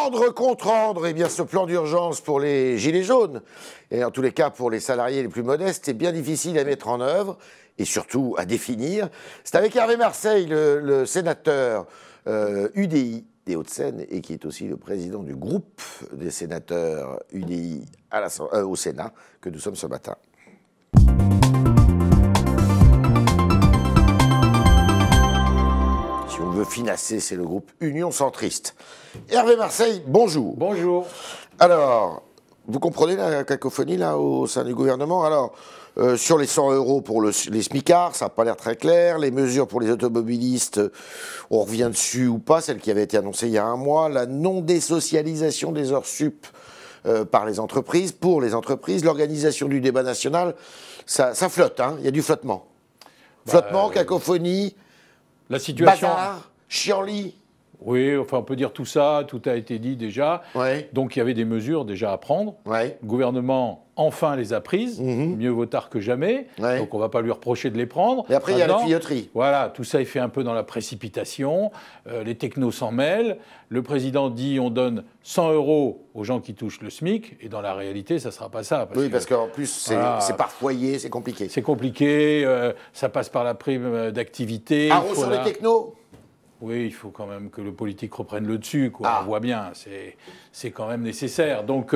Ordre contre ordre, eh bien ce plan d'urgence pour les gilets jaunes, et en tous les cas pour les salariés les plus modestes, est bien difficile à mettre en œuvre et surtout à définir. C'est avec Hervé Marseille, le sénateur UDI des Hauts-de-Seine et qui est aussi le président du groupe des sénateurs UDI au Sénat, que nous sommes ce matin. Si on veut finasser, c'est le groupe Union Centriste. Hervé Marseille, bonjour. Bonjour. Alors, vous comprenez la cacophonie là au sein du gouvernement? Alors, sur les 100 € pour les smicards, ça n'a pas l'air très clair. Les mesures pour les automobilistes, on revient dessus ou pas, celle qui avait été annoncée il y a un mois. La non-désocialisation des heures sup par les entreprises, pour les entreprises. L'organisation du débat national, ça flotte, hein, il y a du flottement. Flottement, cacophonie, la situation... bazar, chienlit. Oui, enfin on peut dire tout ça, tout a été dit déjà. Ouais. Donc il y avait des mesures déjà à prendre. Ouais. Le gouvernement enfin les a prises, mieux vaut tard que jamais. Ouais. Donc on ne va pas lui reprocher de les prendre. Et après il y a la tuyauterie. Voilà, tout ça est fait un peu dans la précipitation. Les technos s'en mêlent. Le président dit on donne 100 € aux gens qui touchent le SMIC. Et dans la réalité, ça ne sera pas ça. Parce qu'en plus c'est par foyer, c'est compliqué. C'est compliqué, ça passe par la prime d'activité. Arros sur les technos. Oui, il faut quand même que le politique reprenne le dessus, quoi. On voit bien, c'est quand même nécessaire. Donc,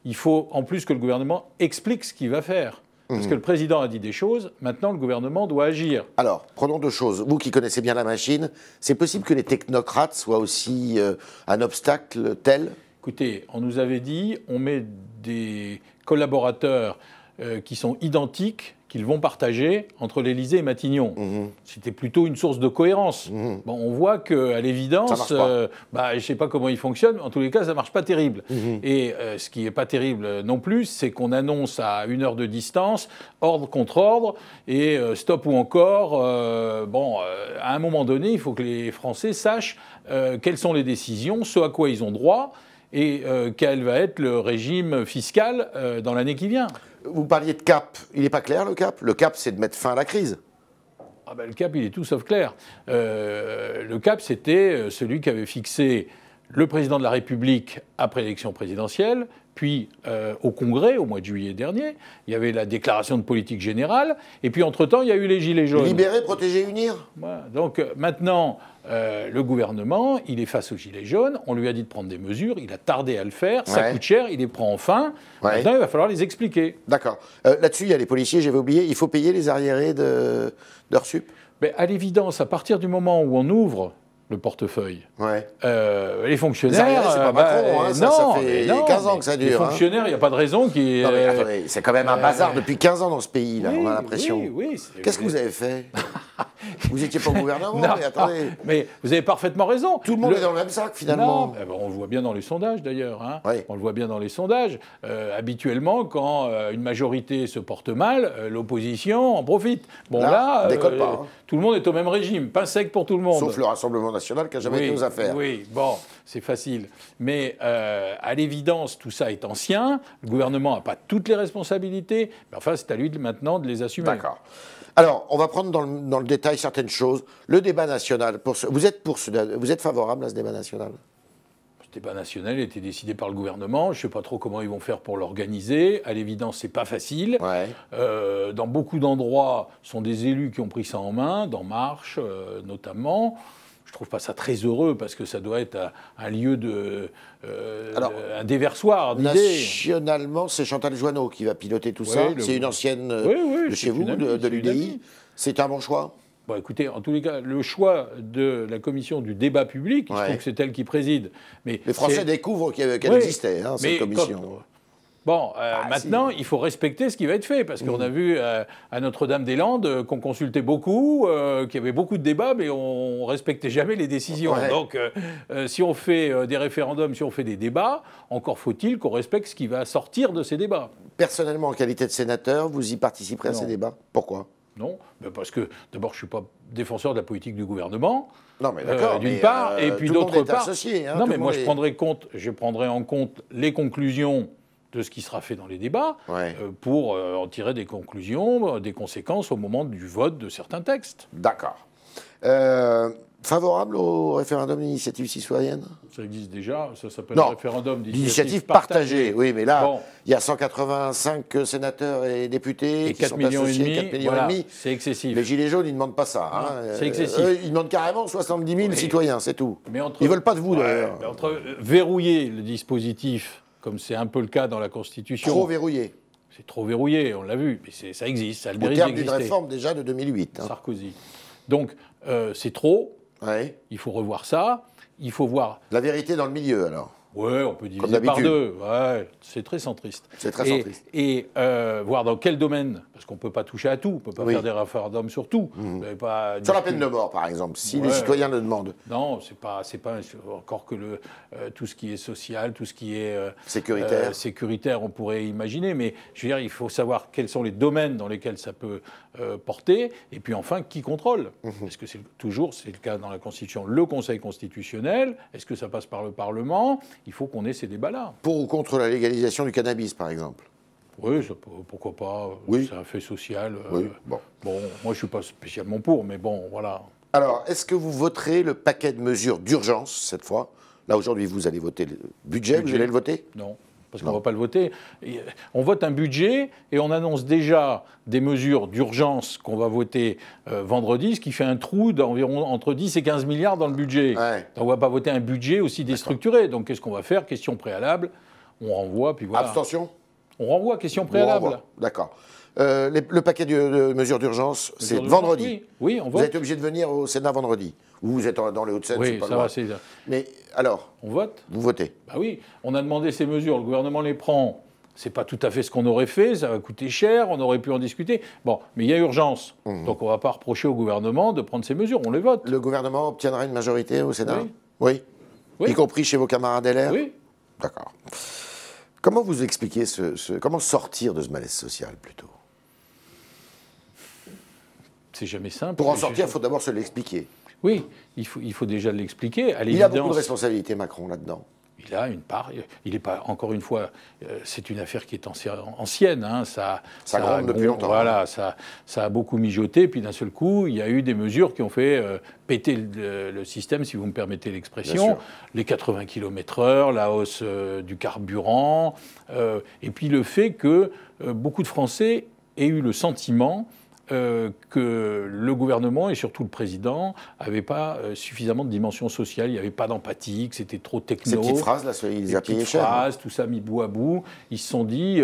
il faut en plus que le gouvernement explique ce qu'il va faire. Parce que le président a dit des choses, maintenant le gouvernement doit agir. Alors, prenons deux choses. Vous qui connaissez bien la machine, c'est possible que les technocrates soient aussi un obstacle tel? Écoutez, on nous avait dit, on met des collaborateurs qui sont identiques, qu'ils vont partager entre l'Élysée et Matignon. C'était plutôt une source de cohérence. Bon, on voit qu'à l'évidence, je ne sais pas comment il fonctionne, mais en tous les cas, ça ne marche pas terrible. Et ce qui n'est pas terrible non plus, c'est qu'on annonce à 1 heure de distance, ordre contre ordre, et stop ou encore. À un moment donné, il faut que les Français sachent quelles sont les décisions, ce à quoi ils ont droit, et quel va être le régime fiscal dans l'année qui vient. Vous parliez de cap. Il n'est pas clair, le cap? Le cap, c'est de mettre fin à la crise. Le cap, il est tout sauf clair. Le cap, c'était celui qu'avait fixé le président de la République après l'élection présidentielle, puis au Congrès, au mois de juillet dernier. Il y avait la déclaration de politique générale, et puis entre-temps, il y a eu les Gilets jaunes. Libérer, protéger, unir. Voilà. Donc maintenant, le gouvernement, il est face aux Gilets jaunes, on lui a dit de prendre des mesures, il a tardé à le faire, ça coûte cher, il les prend enfin. Maintenant, il va falloir les expliquer. D'accord. Là-dessus, il y a les policiers, j'avais oublié, il faut payer les arriérés d'heures sup? À l'évidence, à partir du moment où on ouvre le portefeuille. Les fonctionnaires... C'est pas Macron, hein, ça fait 15 ans que ça dure. Les fonctionnaires, il n'y a pas de raison qui... Non mais attendez, c'est quand même un bazar depuis 15 ans dans ce pays, là, on a l'impression. Oui. Qu'est-ce que vous avez fait? Vous n'étiez pas au gouvernement, mais attendez. Mais vous avez parfaitement raison. Tout le monde est dans le même sac, finalement. Non, on le voit bien dans les sondages, d'ailleurs. Hein. Oui. On le voit bien dans les sondages. Habituellement, quand une majorité se porte mal, l'opposition en profite. Bon, là décolle pas, hein. Tout le monde est au même régime. Pain sec pour tout le monde. Sauf le Rassemblement national qui n'a jamais été aux affaires. Oui, bon, c'est facile. Mais à l'évidence, tout ça est ancien. Le gouvernement n'a pas toutes les responsabilités. Mais enfin, c'est à lui maintenant de les assumer. D'accord. Alors, on va prendre dans le détail certaines choses. Le débat national, vous êtes favorable à ce débat national? Ce débat national a été décidé par le gouvernement. Je ne sais pas trop comment ils vont faire pour l'organiser. À l'évidence, c'est pas facile. Dans beaucoup d'endroits, ce sont des élus qui ont pris ça en main, d'En Marche notamment. Je ne trouve pas ça très heureux parce que ça doit être un lieu un déversoir d'idées. Nationalement, c'est Chantal Joanneau qui va piloter tout ça. C'est une ancienne de chez vous, de l'UDI. C'est un bon choix? Écoutez, en tous les cas, le choix de la commission du débat public, je trouve que c'est elle qui préside. Mais les Français découvrent qu'elle existait, cette commission. Maintenant, il faut respecter ce qui va être fait, parce qu'on a vu à Notre-Dame-des-Landes qu'on consultait beaucoup, qu'il y avait beaucoup de débats, mais on ne respectait jamais les décisions. Donc, si on fait des référendums, si on fait des débats, encore faut-il qu'on respecte ce qui va sortir de ces débats. Personnellement, en qualité de sénateur, vous y participerez à ces débats? Pourquoi? Non, parce que d'abord, je ne suis pas défenseur de la politique du gouvernement. Non, mais d'accord. D'une part, et puis d'autre part. Associé, hein, non, mais moi, je prendrai en compte les conclusions de ce qui sera fait dans les débats pour en tirer des conclusions, des conséquences au moment du vote de certains textes. D'accord. Favorable au référendum d'initiative citoyenne? Ça existe déjà, ça s'appelle le référendum d'initiative partagée. Oui, mais là, bon. Il y a 185 sénateurs et députés et qui sont associés, 4 millions et demi. C'est excessif. Les Gilets jaunes, ils ne demandent pas ça. Hein. C'est excessif. Ils demandent carrément 70 000 citoyens, c'est tout. Ils ne veulent pas de vous, d'ailleurs. Entre verrouiller le dispositif, comme c'est un peu le cas dans la Constitution... Trop verrouillé. C'est trop verrouillé, on l'a vu, mais ça existe, ça a le mérite d'exister. Au d'exister. terme d'une réforme déjà de 2008. Hein. Sarkozy. Donc, c'est trop. Ouais. Il faut revoir ça. Il faut voir... La vérité dans le milieu, alors. Oui, on peut diviser par deux. Ouais, c'est très centriste. C'est très centriste. Et voir dans quel domaine, parce qu'on ne peut pas toucher à tout, on ne peut pas faire des référendums sur tout. Sur la peine de mort, par exemple, si les citoyens le demandent. Non, c'est pas encore que tout ce qui est social, tout ce qui est sécuritaire, on pourrait imaginer. Mais je veux dire, il faut savoir quels sont les domaines dans lesquels ça peut porter. Et puis enfin, qui contrôle? Parce que c'est le cas dans la Constitution, le Conseil constitutionnel. Est-ce que ça passe par le Parlement? Il faut qu'on ait ces débats-là. Pour ou contre la légalisation du cannabis, par exemple? Oui, pourquoi pas. Oui. C'est un fait social. Oui, bon, moi, je ne suis pas spécialement pour, mais bon, voilà. Alors, est-ce que vous voterez le paquet de mesures d'urgence, cette fois? Là, aujourd'hui, vous allez voter le budget. Vous allez le voter? Non. Parce qu'on ne va pas le voter. On vote un budget et on annonce déjà des mesures d'urgence qu'on va voter vendredi, ce qui fait un trou d'environ entre 10 et 15 milliards dans le budget. Ouais. Donc on ne va pas voter un budget aussi déstructuré. Donc qu'est-ce qu'on va faire? Question préalable, on renvoie, puis voilà. Abstention? On renvoie, question préalable. D'accord. Le paquet de mesures d'urgence, c'est vendredi. Oui, on vote. Vous êtes obligé de venir au Sénat vendredi. Vous êtes dans les Hauts-de-Seine, c'est pas ça loin. va, Mais alors, on vote. Vous votez? Bah oui, on a demandé ces mesures, le gouvernement les prend. C'est pas tout à fait ce qu'on aurait fait, ça va coûter cher, on aurait pu en discuter. Bon, mais il y a urgence. Donc on ne va pas reprocher au gouvernement de prendre ces mesures, on les vote. Le gouvernement obtiendra une majorité au Sénat? Oui. Y compris chez vos camarades LR? Oui. D'accord. Comment vous expliquez comment sortir de ce malaise social, plutôt? C'est jamais simple. Pour en sortir, il faut d'abord se l'expliquer. Oui, il faut déjà l'expliquer. Il a beaucoup de responsabilités, Macron, là-dedans. Il a une part. Il n'est pas, encore une fois, c'est une affaire qui est ancienne. Hein, ça gronde depuis longtemps. Voilà, ça a beaucoup mijoté. Puis d'un seul coup, il y a eu des mesures qui ont fait péter le système, si vous me permettez l'expression. Les 80 km/h, la hausse du carburant. Et puis le fait que beaucoup de Français aient eu le sentiment que le gouvernement et surtout le président n'avaient pas suffisamment de dimension sociale, il n'y avait pas d'empathie, que c'était trop techno. Ces petites phrases, là, ils les a payées cher. Tout ça mis bout à bout. Ils se sont dit,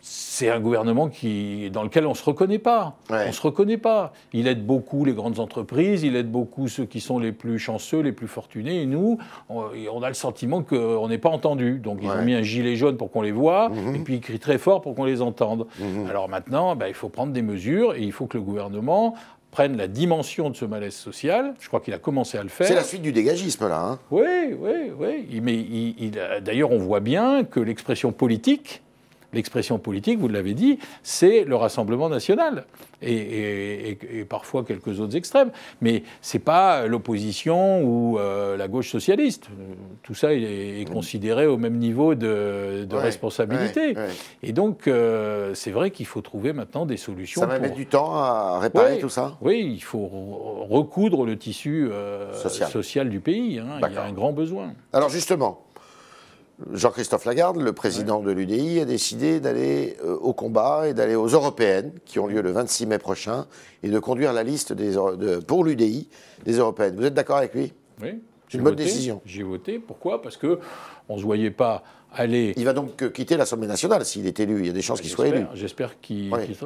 c'est un gouvernement dans lequel on ne se reconnaît pas. Ouais. On ne se reconnaît pas. Il aide beaucoup les grandes entreprises, il aide beaucoup ceux qui sont les plus chanceux, les plus fortunés. Et nous, on a le sentiment qu'on n'est pas entendu. Donc ils ont mis un gilet jaune pour qu'on les voie, et puis ils crient très fort pour qu'on les entende. Alors maintenant, il faut prendre des mesures, et il faut que le gouvernement prenne la dimension de ce malaise social. Je crois qu'il a commencé à le faire. C'est la suite du dégagisme, là. Hein. Oui. Mais d'ailleurs, on voit bien que l'expression politique, vous l'avez dit, c'est le Rassemblement national et parfois quelques autres extrêmes. Mais ce n'est pas l'opposition ou la gauche socialiste. Tout ça est considéré au même niveau de responsabilité. Et donc, c'est vrai qu'il faut trouver maintenant des solutions. Ça va mettre du temps à réparer tout ça? Oui, il faut recoudre le tissu social du pays. Hein. Il y a un grand besoin. Alors justement, Jean-Christophe Lagarde, le président de l'UDI, a décidé d'aller au combat et d'aller aux européennes, qui ont lieu le 26 mai prochain, et de conduire la liste pour l'UDI des européennes. Vous êtes d'accord avec lui? Oui. C'est une bonne décision. J'ai voté. Pourquoi? Parce qu'on ne se voyait pas aller... Il va donc quitter l'Assemblée nationale s'il est élu. Il y a des chances qu'il soit élu. J'espère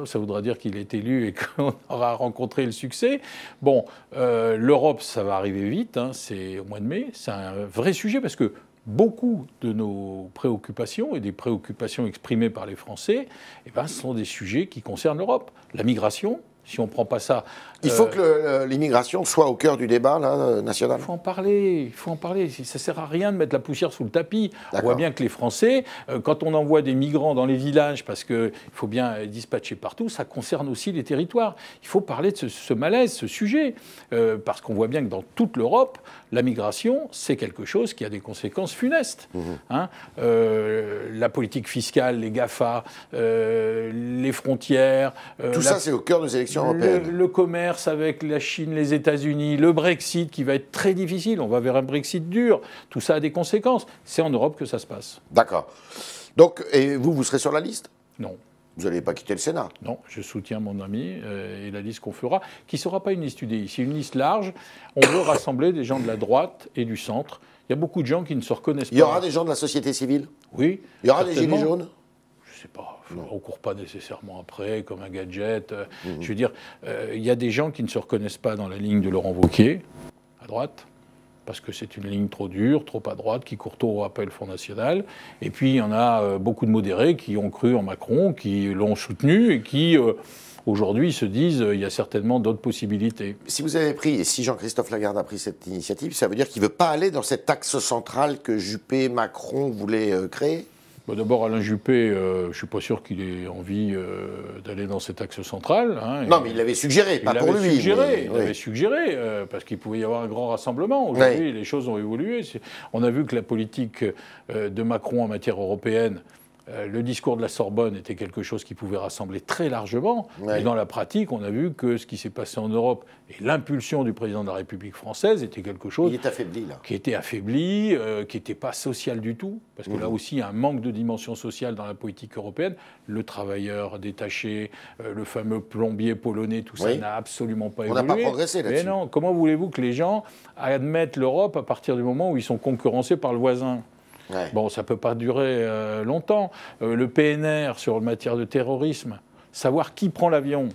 ça voudra dire qu'il est élu et qu'on aura rencontré le succès. Bon, l'Europe, ça va arriver vite. Hein, c'est au mois de mai. C'est un vrai sujet parce que beaucoup de nos préoccupations et des préoccupations exprimées par les Français, ce sont des sujets qui concernent l'Europe. La migration, si on ne prend pas ça... Il faut que l'immigration soit au cœur du débat là, national. Il faut en parler. Ça ne sert à rien de mettre la poussière sous le tapis. On voit bien que les Français, quand on envoie des migrants dans les villages, parce qu'il faut bien dispatcher partout, ça concerne aussi les territoires. Il faut parler de ce malaise, ce sujet, parce qu'on voit bien que dans toute l'Europe, la migration, c'est quelque chose qui a des conséquences funestes. Hein, la politique fiscale, les GAFA, les frontières... Tout ça, c'est au cœur de nos élections l'intégration européenne. Le commerce avec la Chine, les États-Unis, le Brexit qui va être très difficile, on va vers un Brexit dur, tout ça a des conséquences. C'est en Europe que ça se passe. D'accord. Donc, et vous serez sur la liste? Non. Vous n'allez pas quitter le Sénat? Non, je soutiens mon ami et la liste qu'on fera, qui ne sera pas une liste UDI, c'est une liste large. On veut rassembler des gens de la droite et du centre. Il y a beaucoup de gens qui ne se reconnaissent pas. Il y aura des gens de la société civile? Oui. Il y aura des gilets jaunes? Je ne sais pas. On ne court pas nécessairement après, comme un gadget. Je veux dire, il y a des gens qui ne se reconnaissent pas dans la ligne de Laurent Wauquiez, à droite, parce que c'est une ligne trop dure, trop à droite, qui court trop après le Front National. Et puis, il y en a beaucoup de modérés qui ont cru en Macron, qui l'ont soutenu et qui, aujourd'hui, se disent il y a certainement d'autres possibilités. Si vous avez pris, et si Jean-Christophe Lagarde a pris cette initiative, ça veut dire qu'il ne veut pas aller dans cet axe central que Juppé, Macron voulaient créer? D'abord, Alain Juppé, je ne suis pas sûr qu'il ait envie d'aller dans cet axe central. Hein, non, mais il l'avait suggéré, pas pour lui. Il l'avait suggéré, parce qu'il pouvait y avoir un grand rassemblement. Aujourd'hui, les choses ont évolué. On a vu que la politique de Macron en matière européenne, le discours de la Sorbonne était quelque chose qui pouvait rassembler très largement. Et dans la pratique, on a vu que ce qui s'est passé en Europe et l'impulsion du président de la République française était quelque chose il est affaibli, là. Qui était affaibli, qui n'était pas social du tout. Parce que là aussi, il y a un manque de dimension sociale dans la politique européenne. Le travailleur détaché, le fameux plombier polonais, tout ça n'a absolument pas évolué. On n'a pas progressé là-dessus. Mais non, comment voulez-vous que les gens admettent l'Europe à partir du moment où ils sont concurrencés par le voisin ? Bon, ça ne peut pas durer longtemps. Le PNR sur la matière de terrorisme, savoir qui prend l'avion.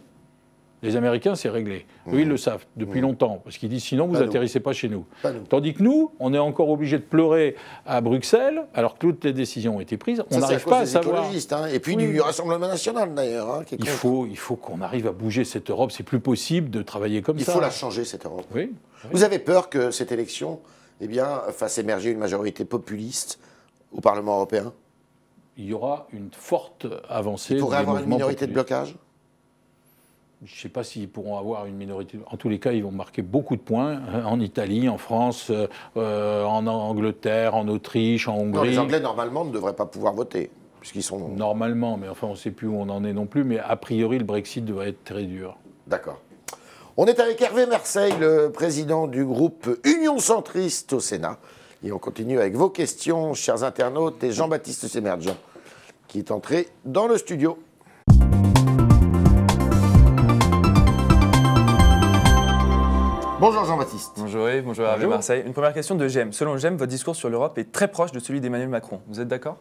Les Américains, c'est réglé. Eux, ils le savent depuis longtemps, parce qu'ils disent sinon, vous n'atterrissez pas chez nous. Tandis que nous, on est encore obligé de pleurer à Bruxelles, alors que toutes les décisions ont été prises. On n'arrive pas à savoir. Hein, et puis du Rassemblement national, d'ailleurs. Hein, il faut qu'on arrive à bouger cette Europe. C'est plus possible de travailler comme ça. Il faut la changer, cette Europe. Oui. Vous avez peur que cette élection fasse émerger une majorité populiste au Parlement européen? Il y aura une forte avancée. Il pourrait avoir une minorité de blocage? Je ne sais pas s'ils pourront avoir une minorité. En tous les cas, ils vont marquer beaucoup de points en Italie, en France, en Angleterre, en Autriche, en Hongrie. Non, les Anglais, normalement, ne devraient pas pouvoir voter, puisqu'ils sont... Normalement, mais enfin, on ne sait plus où on en est non plus. Mais a priori, le Brexit devrait être très dur. D'accord. On est avec Hervé Marseille, le président du groupe Union Centriste au Sénat. Et on continue avec vos questions, chers internautes, et Jean-Baptiste Sémergent, qui est entré dans le studio. Bonjour Jean-Baptiste. Bonjour Yves, bonjour Hervé Marseille. Une première question de GEM. Selon GEM, votre discours sur l'Europe est très proche de celui d'Emmanuel Macron. Vous êtes d'accord?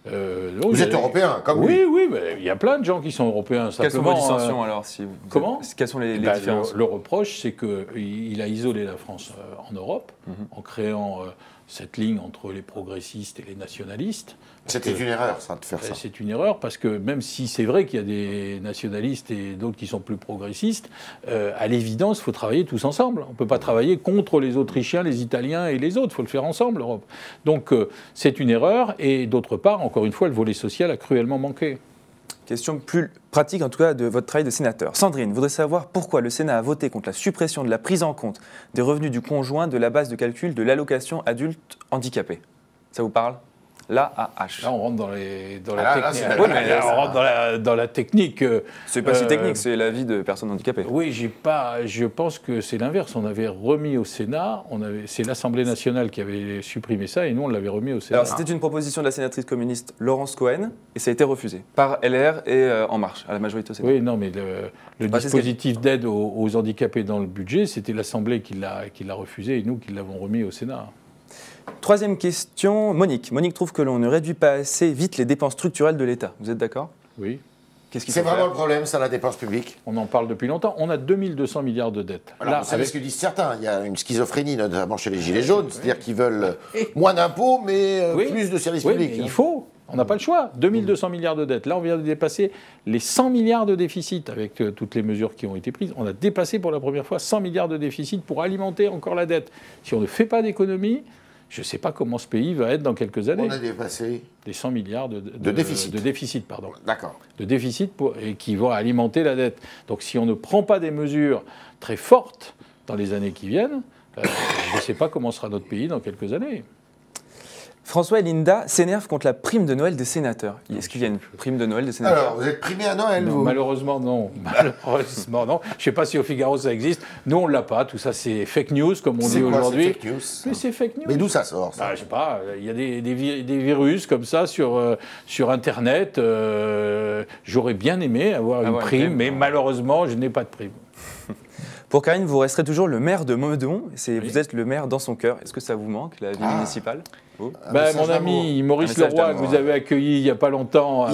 Vous êtes européen, comme lui. Oui, mais il y a plein de gens qui sont européens. Quelles sont vos dissensions alors Comment? Quelles sont les différences? Le reproche, c'est qu'il a isolé la France en Europe en créant cette ligne entre les progressistes et les nationalistes. C'était une erreur, ça, de faire ça. C'est une erreur parce que même si c'est vrai qu'il y a des nationalistes et d'autres qui sont plus progressistes, à l'évidence, il faut travailler tous ensemble. On ne peut pas travailler contre les Autrichiens, les Italiens et les autres. Il faut le faire ensemble, l'Europe. Donc c'est une erreur. Et d'autre part, encore une fois, le volet social a cruellement manqué. Question plus pratique, en tout cas, de votre travail de sénateur. Sandrine voudrait savoir pourquoi le Sénat a voté contre la suppression de la prise en compte des revenus du conjoint de la base de calcul de l'allocation adulte handicapé. Ça vous parle? L'AAH. Là, on rentre dans la technique. On rentre dans la technique. C'est pas si technique, c'est la vie de personnes handicapées. Oui, je pense que c'est l'inverse. On avait remis au Sénat, c'est l'Assemblée nationale qui avait supprimé ça, et nous, on l'avait remis au Sénat. Alors, c'était une proposition de la sénatrice communiste Laurence Cohen, et ça a été refusé par LR et En Marche, à la majorité au Sénat. Oui, non, mais le dispositif d'aide aux handicapés dans le budget, c'était l'Assemblée qui l'a refusé, et nous qui l'avons remis au Sénat. Troisième question, Monique. Monique trouve que l'on ne réduit pas assez vite les dépenses structurelles de l'État. Vous êtes d'accord? Oui. C'est vraiment le problème, ça, la dépense publique? On en parle depuis longtemps. On a 2200 milliards de dettes. Alors, là, vous savez ce que disent certains. Il y a une schizophrénie, notamment chez les Gilets jaunes, c'est-à-dire qu'ils veulent moins d'impôts, mais plus de services publics. Mais il faut. On n'a pas le choix. 2200 milliards de dettes. Là, on vient de dépasser les 100 milliards de déficit avec toutes les mesures qui ont été prises. On a dépassé pour la première fois 100 milliards de déficit pour alimenter encore la dette. Si on ne fait pas d'économie, je ne sais pas comment ce pays va être dans quelques années. On a dépassé les 100 milliards de déficit. De déficit, pardon. D'accord. De déficit et qui vont alimenter la dette. Donc si on ne prend pas des mesures très fortes dans les années qui viennent, je ne sais pas comment sera notre pays dans quelques années. François et Linda s'énervent contre la prime de Noël des sénateurs. Est-ce qu'il y a une prime de Noël des sénateurs? Alors, vous êtes primé à Noël, Non, vous? malheureusement, non. Malheureusement, non. Je ne sais pas si au Figaro ça existe. Nous, on ne l'a pas. Tout ça, c'est fake news, comme on dit aujourd'hui. C'est fake news. Mais c'est fake news. Mais d'où ça sort, ça? Je ne sais pas. Il y a des virus comme ça sur Internet. J'aurais bien aimé avoir une prime, mais malheureusement, je n'ai pas de prime. Pour Karine, vous resterez toujours le maire de Meudon. Vous êtes le maire dans son cœur. Est-ce que ça vous manque, la vie municipale? Mon ami Maurice Leroy, que vous avez accueilli il n'y a pas longtemps,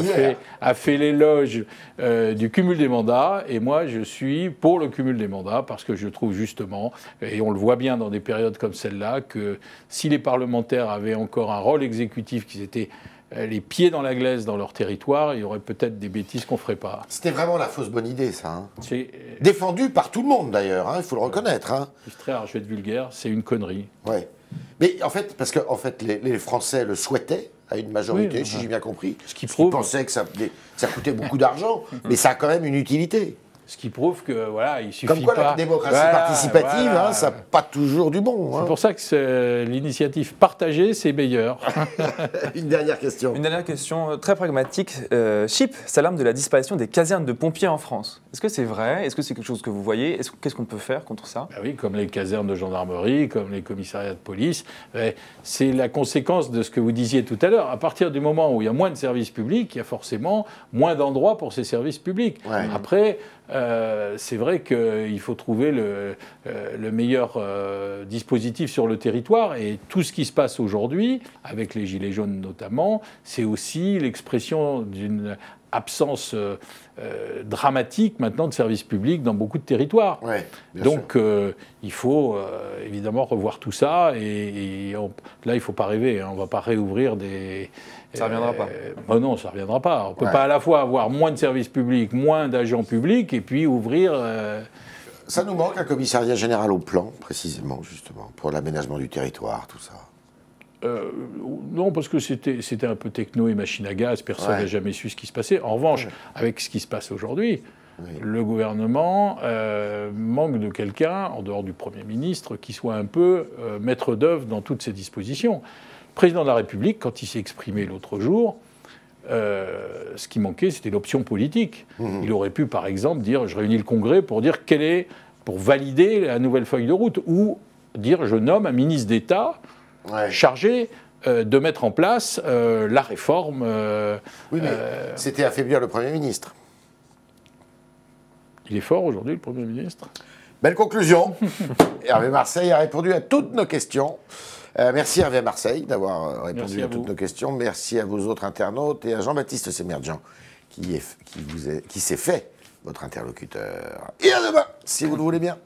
a fait l'éloge du cumul des mandats. Et moi, je suis pour le cumul des mandats parce que je trouve justement, et on le voit bien dans des périodes comme celle-là, que si les parlementaires avaient encore un rôle exécutif, qu'ils étaient les pieds dans la glace dans leur territoire, il y aurait peut-être des bêtises qu'on ne ferait pas. C'était vraiment la fausse bonne idée, ça. Hein. C'est défendu par tout le monde, d'ailleurs, hein, il faut le reconnaître. Hein. Très rare, je vais être vulgaire, c'est une connerie. Ouais. Mais en fait, parce que les Français le souhaitaient à une majorité, si j'ai bien compris. Ce qui prouve... Ils pensaient que ça coûtait beaucoup d'argent, mais ça a quand même une utilité. Ce qui prouve que voilà, il suffit comme quoi, pas... la démocratie participative, hein, ça n'a pas toujours du bon. Hein. C'est pour ça que l'initiative partagée, c'est meilleur. Une dernière question. Une dernière question très pragmatique. Chypre s'alarme de la disparition des casernes de pompiers en France. Est-ce que c'est vrai? Est-ce que c'est quelque chose que vous voyez? Qu'est-ce qu'on peut faire contre ça? Oui, comme les casernes de gendarmerie, comme les commissariats de police. C'est la conséquence de ce que vous disiez tout à l'heure. À partir du moment où il y a moins de services publics, il y a forcément moins d'endroits pour ces services publics. Ouais. Après... c'est vrai qu'il faut trouver le meilleur dispositif sur le territoire et tout ce qui se passe aujourd'hui, avec les Gilets jaunes notamment, c'est aussi l'expression d'une absence dramatique maintenant de services publics dans beaucoup de territoires. Ouais, donc il faut évidemment revoir tout ça et là il ne faut pas rêver, hein, on ne va pas réouvrir des... Ça ne reviendra pas. Non, ça ne reviendra pas. On ne peut pas à la fois avoir moins de services publics, moins d'agents publics, et puis ouvrir... Ça nous manque un commissariat général au plan, précisément, justement, pour l'aménagement du territoire, tout ça. Non, parce que c'était un peu techno et machine à gaz, personne n'a jamais su ce qui se passait. En revanche, avec ce qui se passe aujourd'hui, le gouvernement manque de quelqu'un, en dehors du Premier ministre, qui soit un peu maître d'œuvre dans toutes ces dispositions. Le président de la République, quand il s'est exprimé l'autre jour, ce qui manquait, c'était l'option politique. Il aurait pu, par exemple, dire, je réunis le Congrès pour dire pour valider la nouvelle feuille de route, ou dire, je nomme un ministre d'État chargé de mettre en place la réforme. Oui, mais c'était affaiblir le Premier ministre. Il est fort aujourd'hui, le Premier ministre. Belle conclusion. Hervé Marseille a répondu à toutes nos questions. Merci Hervé Marseille d'avoir répondu à toutes nos questions. Merci à vos autres internautes et à Jean-Baptiste Semerjian qui s'est fait votre interlocuteur. Et à demain, si vous le voulez bien.